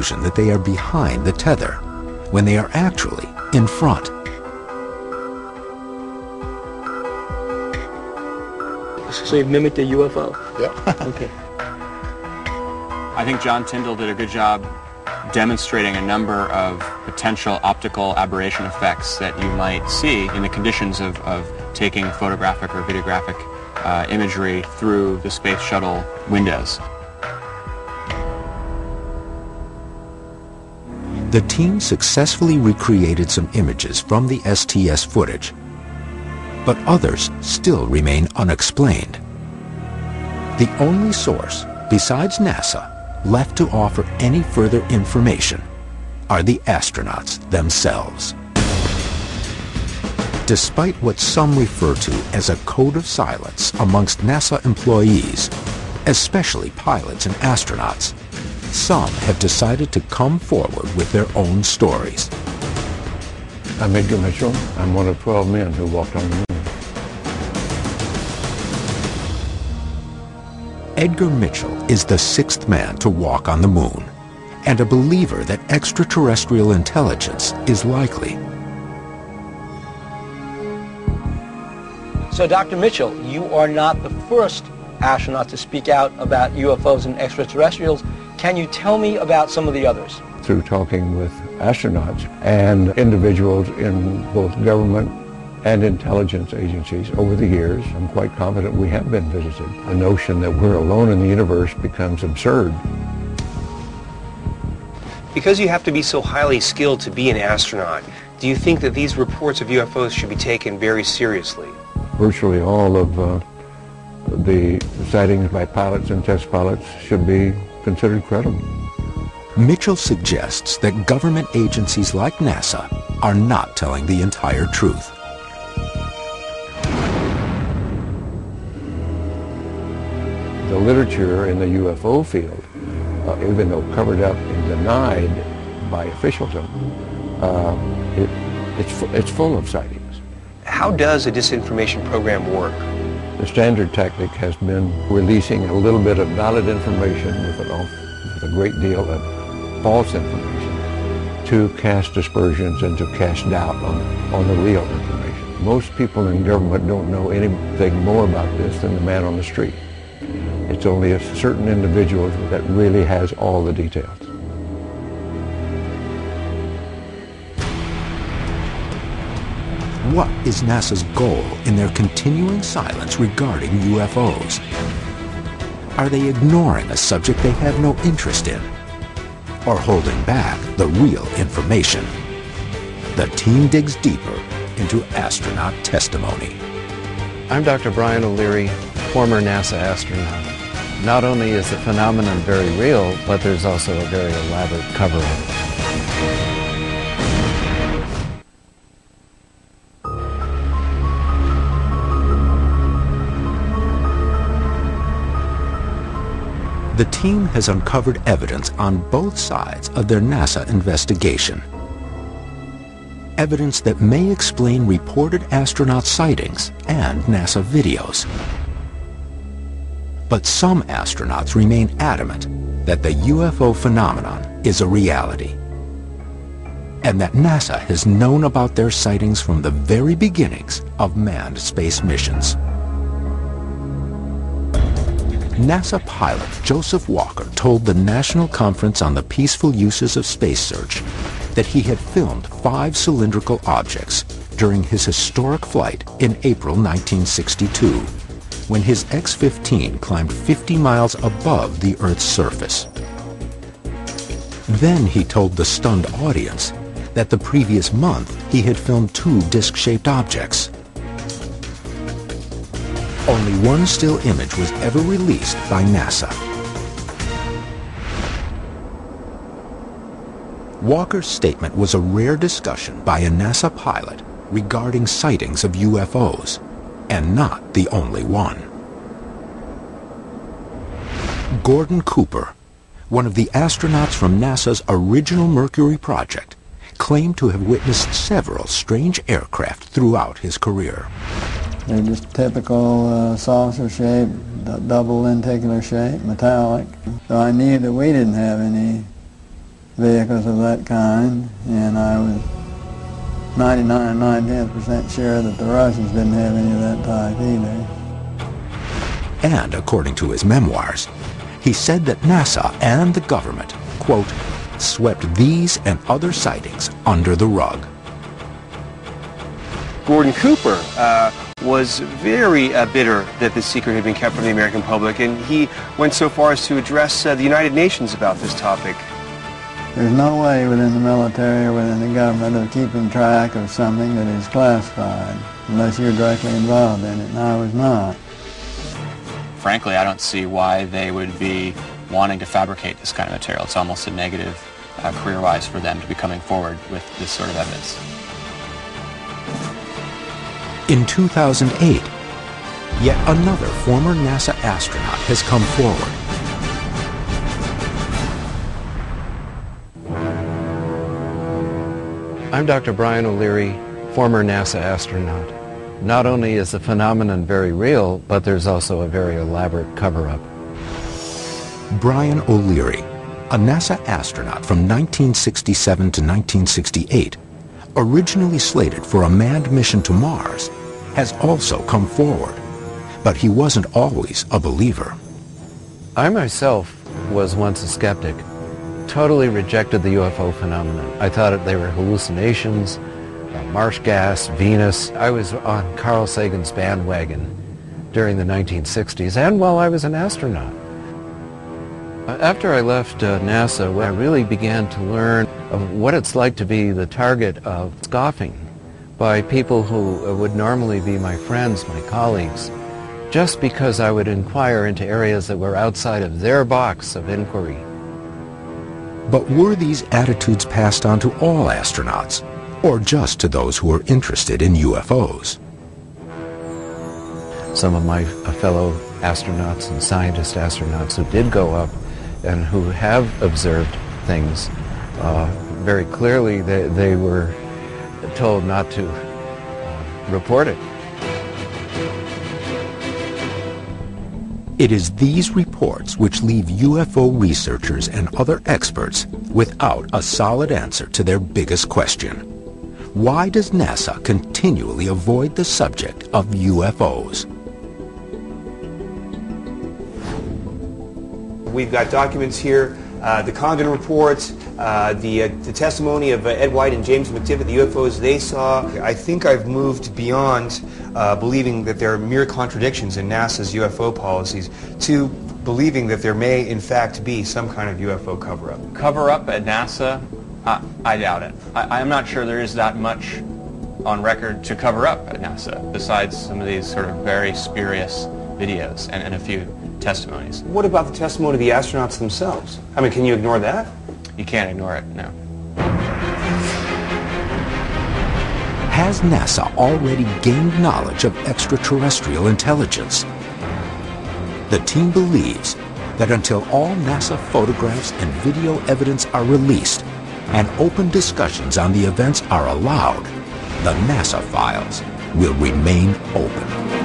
illusion that they are behind the tether, when they are actually in front. So you've mimicked a UFO? Yeah. Okay. I think John Tyndall did a good job demonstrating a number of potential optical aberration effects that you might see in the conditions of taking photographic or videographic imagery through the space shuttle windows. The team successfully recreated some images from the STS footage, but others still remain unexplained. The only source, besides NASA, left to offer any further information are the astronauts themselves. Despite what some refer to as a code of silence amongst NASA employees, especially pilots and astronauts, some have decided to come forward with their own stories. I'm Edgar Mitchell. I'm one of 12 men who walked on the moon. Edgar Mitchell is the sixth man to walk on the moon, and a believer that extraterrestrial intelligence is likely. So, Dr. Mitchell, you are not the first astronaut to speak out about UFOs and extraterrestrials. Can you tell me about some of the others? Through talking with astronauts and individuals in both government and intelligence agencies over the years, I'm quite confident we have been visited. The notion that we're alone in the universe becomes absurd. Because you have to be so highly skilled to be an astronaut, do you think that these reports of UFOs should be taken very seriously? Virtually all of the sightings by pilots and test pilots should be considered credible. Mitchell suggests that government agencies like NASA are not telling the entire truth. The literature in the UFO field, even though covered up and denied by officialdom, it's full of sightings. How does a disinformation program work? The standard tactic has been releasing a little bit of valid information with a great deal of false information to cast aspersions and to cast doubt on the real information. Most people in government don't know anything more about this than the man on the street. It's only a certain individual that really has all the details. What is NASA's goal in their continuing silence regarding UFOs? Are they ignoring a subject they have no interest in? Or holding back the real information? The team digs deeper into astronaut testimony. I'm Dr. Brian O'Leary, former NASA astronaut. Not only is the phenomenon very real, but there's also a very elaborate cover-up. The team has uncovered evidence on both sides of their NASA investigation. Evidence that may explain reported astronaut sightings and NASA videos. But some astronauts remain adamant that the UFO phenomenon is a reality, and that NASA has known about their sightings from the very beginnings of manned space missions. NASA pilot Joseph Walker told the National Conference on the Peaceful Uses of Space Search that he had filmed 5 cylindrical objects during his historic flight in April 1962, when his X-15 climbed 50 miles above the Earth's surface. Then he told the stunned audience that the previous month he had filmed 2 disc-shaped objects. Only one still image was ever released by NASA. Walker's statement was a rare discussion by a NASA pilot regarding sightings of UFOs, and not the only one. Gordon Cooper, one of the astronauts from NASA's original Mercury project, claimed to have witnessed several strange aircraft throughout his career. They're just typical saucer shape, double lenticular shape, metallic. So I knew that we didn't have any vehicles of that kind, and I was 99 9/10% sure that the Russians didn't have any of that type either. And according to his memoirs, he said that NASA and the government, quote, swept these and other sightings under the rug. Gordon Cooper was very bitter that the secret had been kept from the American public, and he went so far as to address the United Nations about this topic. There's no way within the military or within the government of keeping track of something that is classified unless you're directly involved in it, and I was not. Frankly, I don't see why they would be wanting to fabricate this kind of material. It's almost a negative career-wise for them to be coming forward with this sort of evidence. In 2008, yet another former NASA astronaut has come forward. I'm Dr. Brian O'Leary, former NASA astronaut. Not only is the phenomenon very real, but there's also a very elaborate cover-up. Brian O'Leary, a NASA astronaut from 1967 to 1968, originally slated for a manned mission to Mars, has also come forward. But he wasn't always a believer. I myself was once a skeptic. Totally rejected the UFO phenomenon. I thought that they were hallucinations, marsh gas, Venus. I was on Carl Sagan's bandwagon during the 1960s and while I was an astronaut. After I left NASA, I really began to learn of what it's like to be the target of scoffing by people who would normally be my friends, my colleagues, just because I would inquire into areas that were outside of their box of inquiry. But were these attitudes passed on to all astronauts, or just to those who were interested in UFOs? Some of my fellow astronauts and scientist astronauts who did go up and who have observed things, very clearly they were told not to report it. It is these reports which leave UFO researchers and other experts without a solid answer to their biggest question. Why does NASA continually avoid the subject of UFOs? We've got documents here, the Condon reports, the testimony of Ed White and James McTivitt, the UFOs they saw. I think I've moved beyond believing that there are mere contradictions in NASA's UFO policies to believing that there may in fact be some kind of UFO cover-up. Cover-up at NASA? I doubt it. I'm not sure there is that much on record to cover up at NASA, besides some of these sort of very spurious videos and a few testimonies. What about the testimony of the astronauts themselves? I mean, can you ignore that? You can't ignore it, no. Has NASA already gained knowledge of extraterrestrial intelligence? The team believes that until all NASA photographs and video evidence are released and open discussions on the events are allowed, the NASA files will remain open.